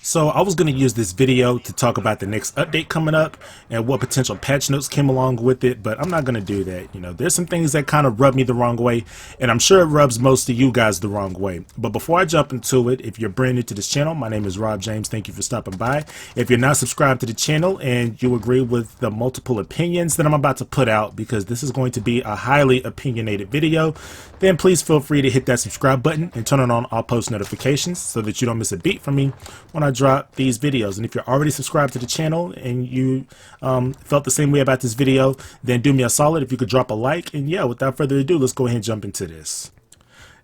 So I was going to use this video to talk about the next update coming up and what potential patch notes came along with it, but I'm not going to do that. You know, there's some things that kind of rub me the wrong way, and I'm sure it rubs most of you guys the wrong way. But before I jump into it, if you're brand new to this channel, my name is XTheeRobJames. Thank you for stopping by. If you're not subscribed to the channel and you agree with the multiple opinions that I'm about to put out, because this is going to be a highly opinionated video, then please feel free to hit that subscribe button and turn on all post notifications so that you don't miss a beat from me when I drop these videos. And if you're already subscribed to the channel and you felt the same way about this video, then do me a solid if you could drop a like. And yeah, without further ado, let's go ahead and jump into this.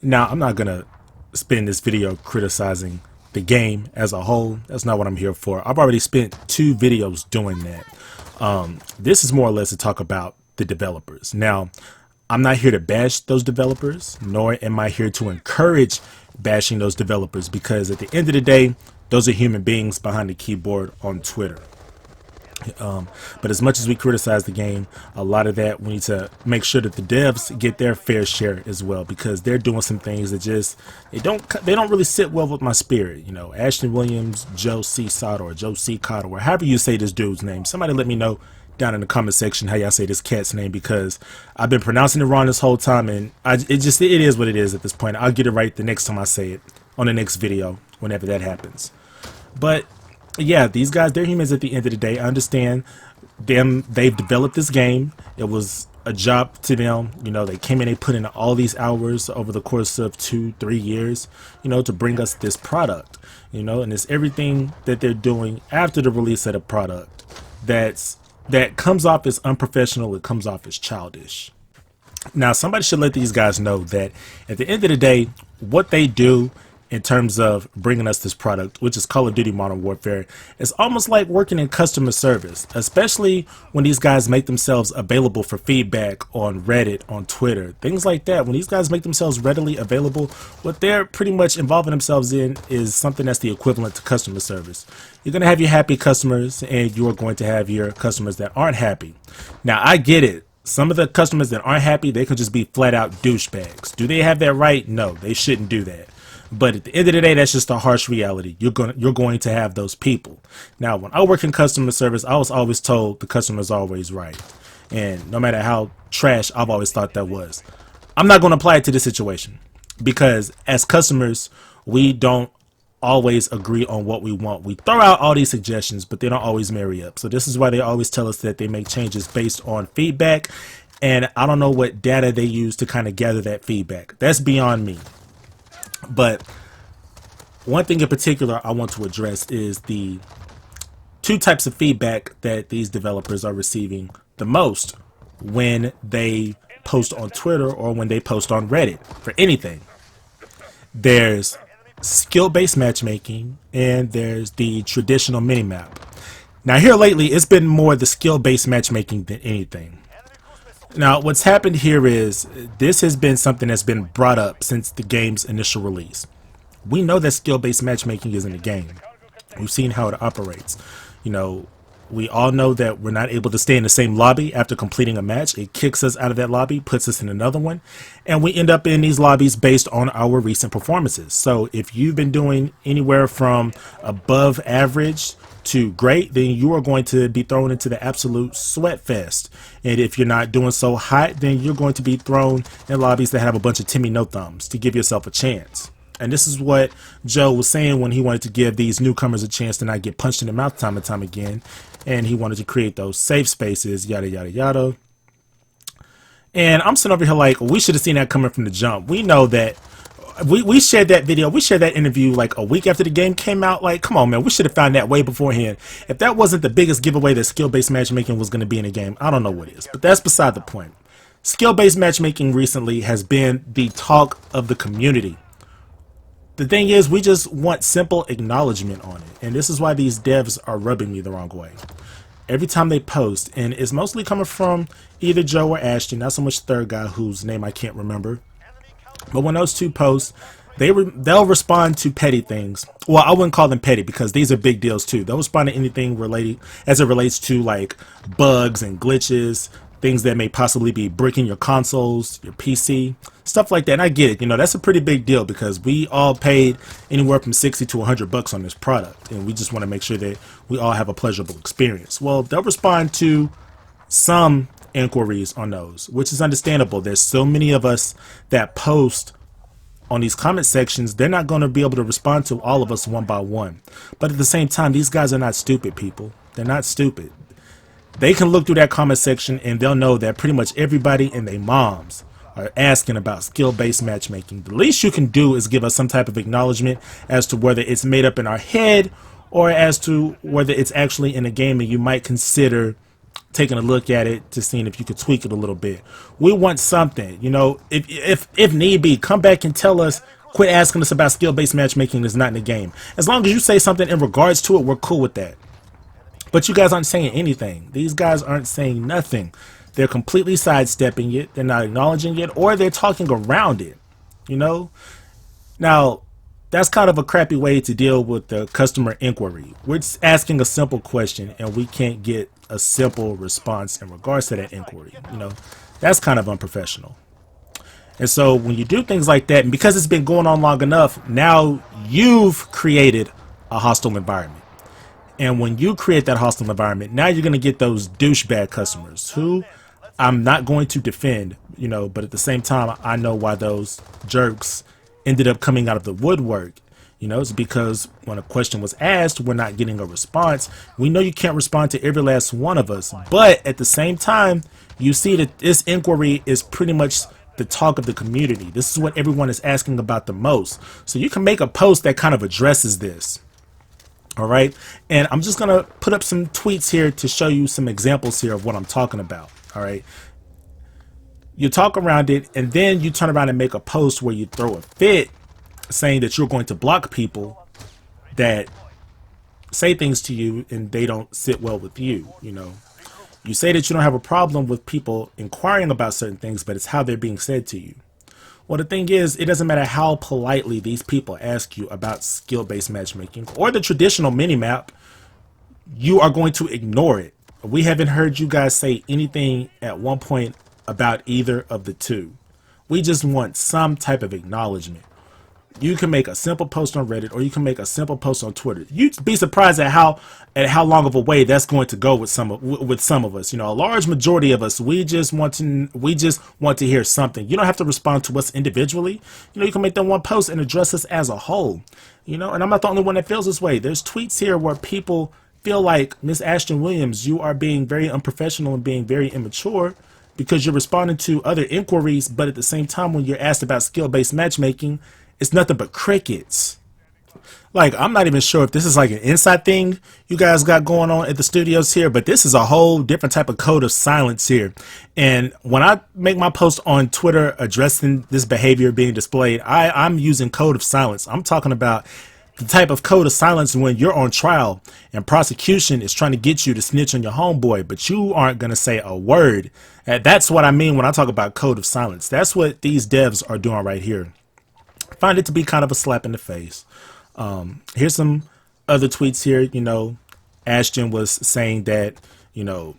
Now, I'm not gonna spend this video criticizing the game as a whole. That's not what I'm here for. I've already spent 2 videos doing that. This is more or less to talk about the developers. Now, I'm not here to bash those developers, nor am I here to encourage bashing those developers, because at the end of the day, those are human beings behind the keyboard on Twitter. But as much as we criticize the game, a lot of that we need to make sure that the devs get their fair share as well, because they're doing some things that just they don't really sit well with my spirit. You know, Ashton Williams, Joe C. Soto, or Joe C. Cotter, or however you say this dude's name. Somebody let me know down in the comment section how y'all say this cat's name, because I've been pronouncing it wrong this whole time, and it is what it is at this point. I'll get it right the next time I say it on the next video, whenever that happens. But yeah, these guys, they're humans at the end of the day. I understand them. They've developed this game. It was a job to them. You know, they came in, they put in all these hours over the course of 2-3 years, you know, to bring us this product, you know, and it's everything that they're doing after the release of the product that comes off as unprofessional. It comes off as childish. Now, somebody should let these guys know that at the end of the day, what they do in terms of bringing us this product, which is Call of Duty Modern Warfare, is almost like working in customer service, especially when these guys make themselves available for feedback on Reddit, on Twitter, things like that. When these guys make themselves readily available, what they're pretty much involving themselves in is something that's the equivalent to customer service. You're going to have your happy customers, and you are going to have your customers that aren't happy. Now, I get it. Some of the customers that aren't happy, they could just be flat out douchebags. Do they have that right? No, they shouldn't do that. But at the end of the day, that's just a harsh reality. You're going to have those people. Now, when I work in customer service, I was always told the customer's always right. And no matter how trash I've always thought that was, I'm not going to apply it to this situation, because as customers, we don't always agree on what we want. We throw out all these suggestions, but they don't always marry up. So this is why they always tell us that they make changes based on feedback. And I don't know what data they use to kind of gather that feedback. That's beyond me. But one thing in particular I want to address is the 2 types of feedback that these developers are receiving the most when they post on Twitter or when they post on Reddit for anything. There's skill-based matchmaking, and there's the traditional minimap. Now, here lately, it's been more the skill-based matchmaking than anything. Now, what's happened here is this has been something that's been brought up since the game's initial release. We know that skill-based matchmaking is in the game. We've seen how it operates. You know, we all know that we're not able to stay in the same lobby after completing a match. It kicks us out of that lobby, puts us in another one, and we end up in these lobbies based on our recent performances. So if you've been doing anywhere from above average to great, then you are going to be thrown into the absolute sweat fest. And if you're not doing so hot, then you're going to be thrown in lobbies that have a bunch of Timmy no thumbs to give yourself a chance. And this is what Joe was saying when he wanted to give these newcomers a chance to not get punched in the mouth time and time again. And he wanted to create those safe spaces, yada, yada, yada. And I'm sitting over here like, we should have seen that coming from the jump. We know that we shared that video, we shared that interview like a week after the game came out. Like, come on, man, we should have found that way beforehand. If that wasn't the biggest giveaway that skill-based matchmaking was going to be in the game, I don't know what is. But that's beside the point. Skill-based matchmaking recently has been the talk of the community. The thing is, we just want simple acknowledgement on it. And this is why these devs are rubbing me the wrong way. Every time they post, and it's mostly coming from either Joe or Ashton, not so much the third guy whose name I can't remember. But when those 2 post, they'll respond to petty things. Well, I wouldn't call them petty, because these are big deals too. They'll respond to anything related as it relates to like bugs and glitches, things that may possibly be breaking your consoles, your PC, stuff like that. And I get it, you know, that's a pretty big deal because we all paid anywhere from 60 to $100 on this product, and we just want to make sure that we all have a pleasurable experience. Well, they'll respond to some inquiries on those, which is understandable. There's so many of us that post on these comment sections. They're not going to be able to respond to all of us one by one. But at the same time, these guys are not stupid people. They're not stupid. They can look through that comment section and they'll know that pretty much everybody and their moms are asking about skill-based matchmaking. The least you can do is give us some type of acknowledgement as to whether it's made up in our head or as to whether it's actually in a game, and you might consider taking a look at it to seeing if you could tweak it a little bit. We want something, you know, if need be, come back and tell us, quit asking us about skill-based matchmaking that's not in the game. As long as you say something in regards to it, we're cool with that. But you guys aren't saying anything. These guys aren't saying nothing. They're completely sidestepping it. They're not acknowledging it, or they're talking around it, you know? Now, that's kind of a crappy way to deal with the customer inquiry. We're just asking a simple question and we can't get a simple response in regards to that inquiry. You know, that's kind of unprofessional. And so when you do things like that, and because it's been going on long enough, now you've created a hostile environment. And when you create that hostile environment, now you're going to get those douchebag customers who I'm not going to defend, you know, but at the same time, I know why those jerks ended up coming out of the woodwork. You know, it's because when a question was asked, we're not getting a response. We know you can't respond to every last one of us, but at the same time, you see that this inquiry is pretty much the talk of the community. This is what everyone is asking about the most. So you can make a post that kind of addresses this. All right. And I'm just going to put up some tweets here to show you some examples here of what I'm talking about. All right. You talk around it and then you turn around and make a post where you throw a fit saying that you're going to block people that say things to you and they don't sit well with you. You know, you say that you don't have a problem with people inquiring about certain things, but it's how they're being said to you. Well, the thing is, it doesn't matter how politely these people ask you about skill-based matchmaking or the traditional mini-map, you are going to ignore it. We haven't heard you guys say anything at one point about either of the two. We just want some type of acknowledgement. You can make a simple post on Reddit or you can make a simple post on Twitter. You'd be surprised at how long of a way that's going to go with some of us. You know, a large majority of us, we just want to hear something. You don't have to respond to us individually. You know, you can make that one post and address us as a whole. You know, and I'm not the only one that feels this way. There's tweets here where people feel like, Miss Ashton Williams, you are being very unprofessional and being very immature because you're responding to other inquiries, but at the same time, when you're asked about skill-based matchmaking, it's nothing but crickets. Like, I'm not even sure if this is like an inside thing you guys got going on at the studios here, but this is a whole different type of code of silence here. And when I make my post on Twitter addressing this behavior being displayed, I'm using code of silence. I'm talking about the type of code of silence when you're on trial and prosecution is trying to get you to snitch on your homeboy, but you aren't going to say a word. And that's what I mean when I talk about code of silence. That's what these devs are doing right here. Find it to be kind of a slap in the face. Here's some other tweets here. You know, Ashton was saying that, you know,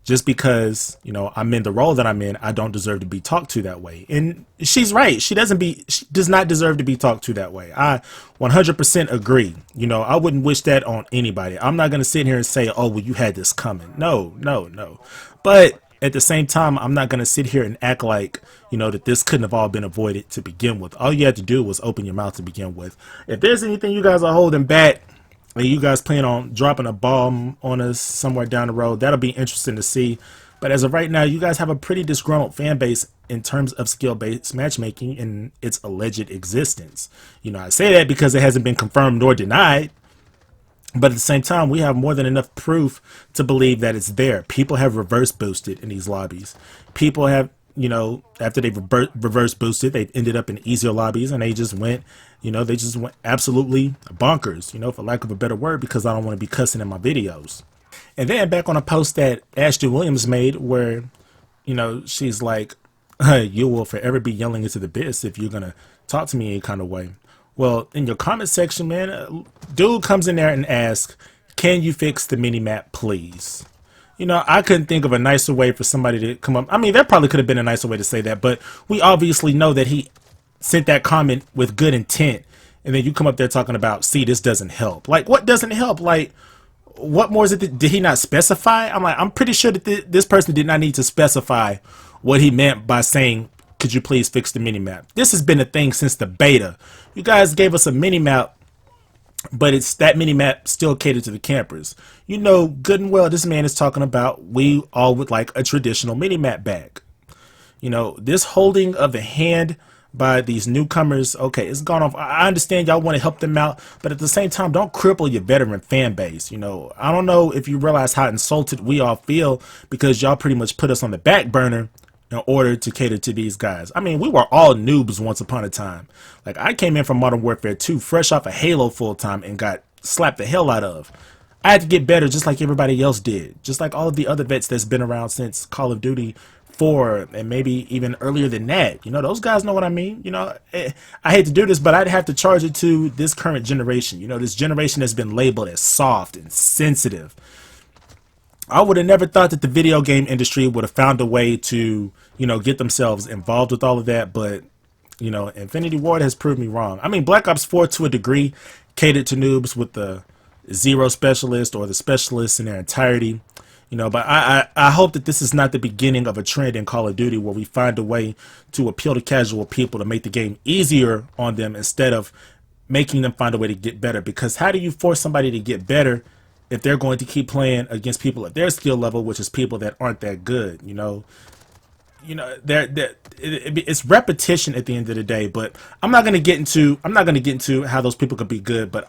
just because, you know, I'm in the role that I'm in, I don't deserve to be talked to that way. And she's right. She does not deserve to be talked to that way. I 100% agree. You know, I wouldn't wish that on anybody. I'm not going to sit here and say, oh, well, you had this coming. No. But at the same time, I'm not going to sit here and act like, you know, that this couldn't have all been avoided to begin with. All you had to do was open your mouth to begin with. If there's anything you guys are holding back and you guys plan on dropping a bomb on us somewhere down the road, that'll be interesting to see. But as of right now, you guys have a pretty disgruntled fan base in terms of skill-based matchmaking and its alleged existence. You know, I say that because it hasn't been confirmed nor denied. But at the same time, we have more than enough proof to believe that it's there. People have reverse boosted in these lobbies. People have, you know, after they've reverse boosted, they've ended up in easier lobbies and they just went, you know, they just went absolutely bonkers, you know, for lack of a better word, because I don't want to be cussing in my videos. And then back on a post that Ashton Williams made where, you know, she's like, you will forever be yelling into the abyss if you're going to talk to me any kind of way. Well, in your comment section, man, dude comes in there and asks, can you fix the mini-map, please? You know, I couldn't think of a nicer way for somebody to come up. I mean, there probably could have been a nicer way to say that, but we obviously know that he sent that comment with good intent. And then you come up there talking about, see, this doesn't help. Like, what doesn't help? Like, what more is it? Did he not specify? I'm like, I'm pretty sure that this person did not need to specify what he meant by saying, could you please fix the minimap? This has been a thing since the beta. You guys gave us a minimap, but it's that minimap still catered to the campers. You know good and well this man is talking about we all would like a traditional minimap back. You know, this holding of the hand by these newcomers, okay, it's gone off. I understand y'all want to help them out, but at the same time, don't cripple your veteran fan base. You know, I don't know if you realize how insulted we all feel because y'all pretty much put us on the back burner in order to cater to these guys. I mean, we were all noobs once upon a time. Like, I came in from Modern Warfare 2 fresh off of Halo full time and got slapped the hell out of. I had to get better just like everybody else did. Just like all of the other vets that's been around since Call of Duty 4 and maybe even earlier than that. You know, those guys know what I mean. You know, I hate to do this, but I'd have to charge it to this current generation. You know, this generation has been labeled as soft and sensitive. I would have never thought that the video game industry would have found a way to, you know, get themselves involved with all of that. But, you know, Infinity Ward has proved me wrong. I mean, Black Ops 4 to a degree catered to noobs with the zero specialist or the specialists in their entirety. You know, but I hope that this is not the beginning of a trend in Call of Duty where we find a way to appeal to casual people to make the game easier on them instead of making them find a way to get better. Because how do you force somebody to get better if they're going to keep playing against people at their skill level, which is people that aren't that good? You know, it's repetition at the end of the day. But I'm not going to get into how those people could be good. But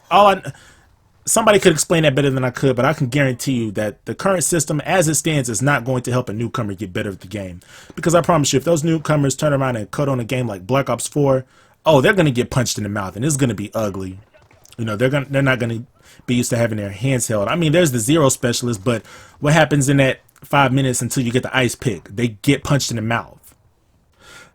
somebody could explain that better than I could, but I can guarantee you that the current system as it stands is not going to help a newcomer get better at the game. Because I promise you, if those newcomers turn around and cut on a game like Black Ops 4, oh, they're going to get punched in the mouth and it's going to be ugly. You know, they're not going to be used to having their hands held. I mean, there's the zero specialist, but what happens in that 5 minutes until you get the ice pick? They get punched in the mouth.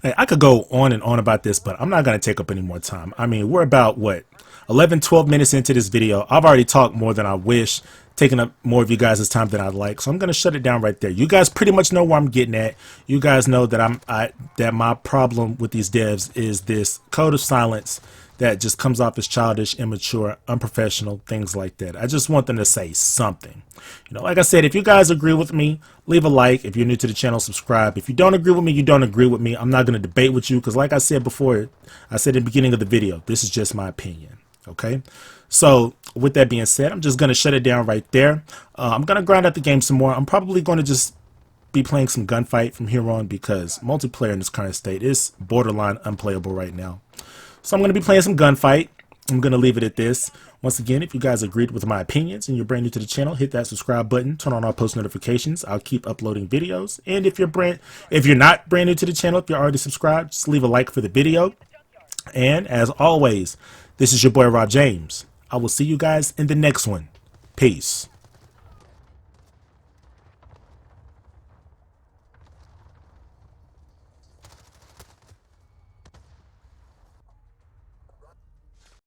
Hey, I could go on and on about this, but I'm not going to take up any more time. I mean, we're about, what, 11-12 minutes into this video. I've already talked more than I wish, taking up more of you guys' time than I'd like, so I'm going to shut it down right there. You guys pretty much know where I'm getting at. You guys know that that my problem with these devs is this code of silence that just comes off as childish, immature, unprofessional, things like that. I just want them to say something. You know, like I said, if you guys agree with me, leave a like. If you're new to the channel, subscribe. If you don't agree with me, you don't agree with me. I'm not going to debate with you because like I said before, I said in the beginning of the video, this is just my opinion. Okay, so with that being said, I'm just going to shut it down right there. I'm going to grind out the game some more. I'm probably going to just be playing some gunfight from here on because multiplayer in this current state is borderline unplayable right now. So I'm going to be playing some gunfight. I'm going to leave it at this. Once again, if you guys agreed with my opinions and you're brand new to the channel, hit that subscribe button, turn on all post notifications. I'll keep uploading videos. And if you're not brand new to the channel, if you're already subscribed, just leave a like for the video. And as always, this is your boy Rob James. I will see you guys in the next one. Peace.